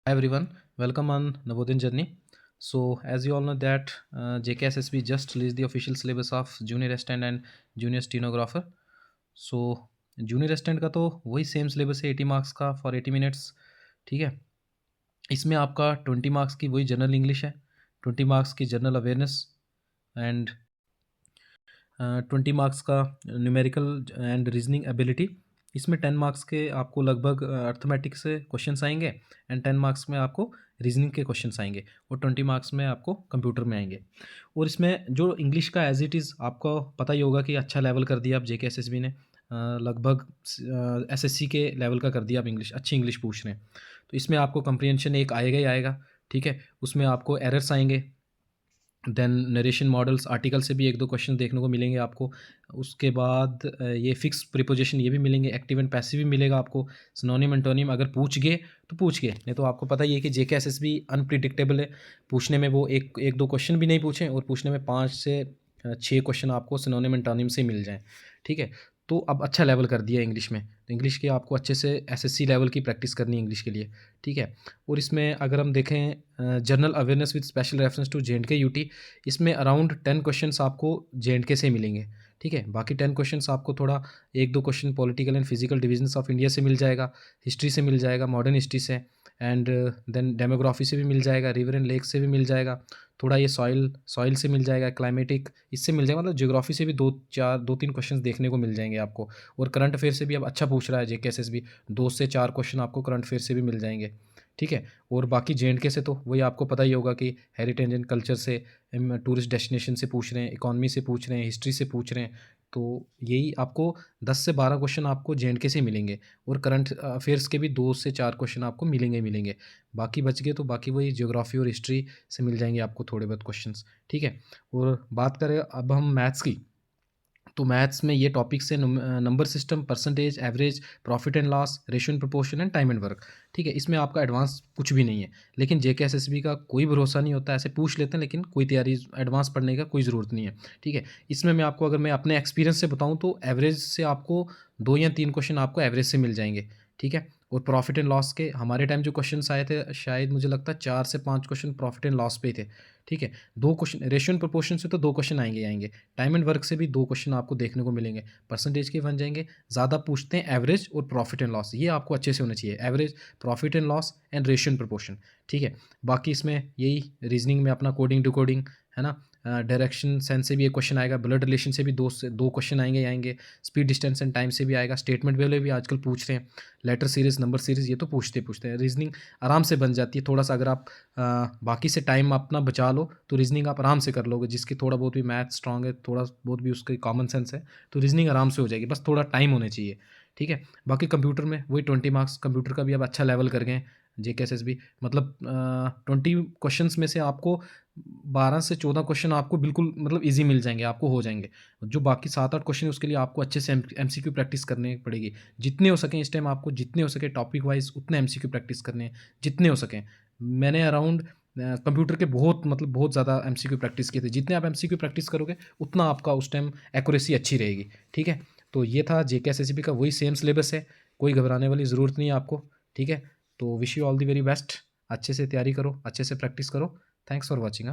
Hi everyone, welcome on Navodin journey. So as you all know that JKSSB just released the official syllabus of junior assistant and junior stenographer. So junior assistant का तो वही same syllabus है 80 marks का for 80 minutes. ठीक है, इसमें आपका 20 marks की वही जनरल इंग्लिश है, 20 मार्क्स की जनरल अवेयरनेस एंड 20 मार्क्स का न्यूमेरिकल एंड रीजनिंग एबिलिटी। इसमें 10 मार्क्स के आपको लगभग अर्थमेटिक से क्वेश्चंस आएंगे एंड 10 मार्क्स में आपको रीजनिंग के क्वेश्चंस आएंगे और 20 मार्क्स में आपको कंप्यूटर में आएंगे। और इसमें जो इंग्लिश का एज इट इज़ आपको पता ही होगा कि अच्छा लेवल कर दिया अब JKSSB ने, लगभग SSC के लेवल का कर दिया अब इंग्लिश, अच्छी इंग्लिश पूछ रहे हैं। तो इसमें आपको कंप्रीहेंशन एक आएगा ही आएगा। ठीक है, उसमें आपको एरर्स आएंगे, देन नरेशन मॉडल्स आर्टिकल से भी एक दो क्वेश्चन देखने को मिलेंगे आपको। उसके बाद ये फिक्स प्रीपोजिशन ये भी मिलेंगे, एक्टिव एंड पैसिव भी मिलेगा आपको। सिनोनिम एंटोनिम अगर पूछ गए तो पूछ गए, नहीं तो आपको पता ही है कि JKSSB अनप्रिडिक्टेबल है। पूछने में वो एक दो क्वेश्चन भी नहीं पूछें और पूछने में 5 से 6 क्वेश्चन आपको सिनोनिम एंटोनिम से मिल जाएँ। ठीक है, तो अब अच्छा लेवल कर दिया इंग्लिश में, तो इंग्लिश के आपको अच्छे से SSC लेवल की प्रैक्टिस करनी है इंग्लिश के लिए। ठीक है, और इसमें अगर हम देखें general awareness with special reference to JNK UT, इसमें अराउंड 10 क्वेश्चंस आपको JNK से मिलेंगे। ठीक है, बाकी 10 क्वेश्चंस आपको थोड़ा एक दो question political and physical divisions of India से मिल जाएगा, हिस्ट्री से मिल जाएगा, मॉडर्न हिस्ट्री से एंड देन डेमोग्राफी से भी मिल जाएगा, रिवर एंड लेक से भी मिल जाएगा, थोड़ा ये सॉइल से मिल जाएगा, क्लाइमेटिक इससे मिल जाएगा। मतलब ज्योग्राफी से भी दो तीन क्वेश्चन देखने को मिल जाएंगे आपको। और करंट अफेयर से भी अब अच्छा पूछ रहा है JKSSB, 2 से 4 क्वेश्चन आपको करंट अफेयर से भी मिल जाएंगे। ठीक है, और बाकी JNK से तो वही आपको पता ही होगा कि हेरिटेज एंड कल्चर से, टूरिस्ट डेस्टिनेशन से पूछ रहे हैं, इकोनॉमी से पूछ रहे हैं, हिस्ट्री से पूछ रहे हैं। तो यही आपको 10 से 12 क्वेश्चन आपको JNK से मिलेंगे और करंट अफेयर्स के भी 2 से 4 क्वेश्चन आपको मिलेंगे। बाकी बच गए तो बाकी वही ज्योग्राफी और हिस्ट्री से मिल जाएंगे आपको थोड़े बहुत क्वेश्चंस। ठीक है, और बात करें अब हम मैथ्स की, तो मैथ्स में ये टॉपिक्स है number system, percentage, average, profit and loss, ratio and proportion and time and work. ठीक है, इसमें आपका एडवांस कुछ भी नहीं है, लेकिन JKSSB का कोई भरोसा नहीं होता, ऐसे पूछ लेते हैं लेकिन कोई तैयारी एडवांस पढ़ने का कोई ज़रूरत नहीं है। ठीक है, इसमें मैं आपको अगर मैं अपने एक्सपीरियंस से बताऊँ तो एवरेज से आपको 2 या 3 क्वेश्चन आपको एवरेज से मिल जाएंगे। ठीक है, और प्रॉफिट एंड लॉस के हमारे टाइम जो क्वेश्चन आए थे, शायद मुझे लगता है 4 से 5 क्वेश्चन प्रॉफिट एंड लॉस पे ही थे। ठीक है, 2 क्वेश्चन रेशियो एंड प्रोपोर्शन से तो 2 क्वेश्चन आएंगे। टाइम एंड वर्क से भी 2 क्वेश्चन आपको देखने को मिलेंगे, परसेंटेज के बन जाएंगे। ज़्यादा पूछते हैं एवरेज और प्रॉफिट एंड लॉस, ये आपको अच्छे से होना चाहिए, average, profit and loss and ratio and proportion. ठीक है, बाकी इसमें यही रीजनिंग में अपना कोडिंग डिकोडिंग है ना, डायरेक्शन सेंस से भी एक क्वेश्चन आएगा, ब्लड रिलेशन से भी 2 क्वेश्चन आएंगे, स्पीड डिस्टेंस एंड टाइम से भी आएगा, स्टेटमेंट वाले भी आजकल पूछ रहे हैं, लेटर सीरीज, नंबर सीरीज, ये तो पूछते हैं। रीजनिंग आराम से बन जाती है, थोड़ा सा अगर आप बाकी से टाइम अपना बचा लो तो रीजनिंग आप आराम से कर लोगे, जिसकी थोड़ा बहुत भी मैथ स्ट्रांग है, थोड़ा बहुत भी उसकी कॉमन सेंस है, तो रीजनिंग आराम से हो जाएगी, बस थोड़ा टाइम होना चाहिए। ठीक है, बाकी कंप्यूटर में वही 20 मार्क्स, कंप्यूटर का भी अब अच्छा लेवल कर गए JKSSB। मतलब 20 क्वेश्चंस में से आपको 12 से 14 क्वेश्चन आपको बिल्कुल मतलब ईजी मिल जाएंगे, आपको हो जाएंगे। जो बाकी 7-8 क्वेश्चन है उसके लिए आपको अच्छे से MCQ प्रैक्टिस करनी पड़ेगी, जितने हो सकें इस टाइम आपको, जितने हो सके टॉपिक वाइज उतने MCQ प्रैक्टिस करने हैं, जितने हो सकें। मैंने अराउंड कंप्यूटर के बहुत ज़्यादा MCQ प्रैक्टिस किए थे, जितने आप MCQ प्रैक्टिस करोगे उतना आपका उस टाइम एक्यूरेसी अच्छी रहेगी। ठीक है, तो ये था JKSSB का वही सेम सिलेबस है, कोई घबराने वाली ज़रूरत नहीं है आपको। ठीक है, तो wish you all the very best, अच्छे से तैयारी करो, अच्छे से प्रैक्टिस करो। Thanks for watching.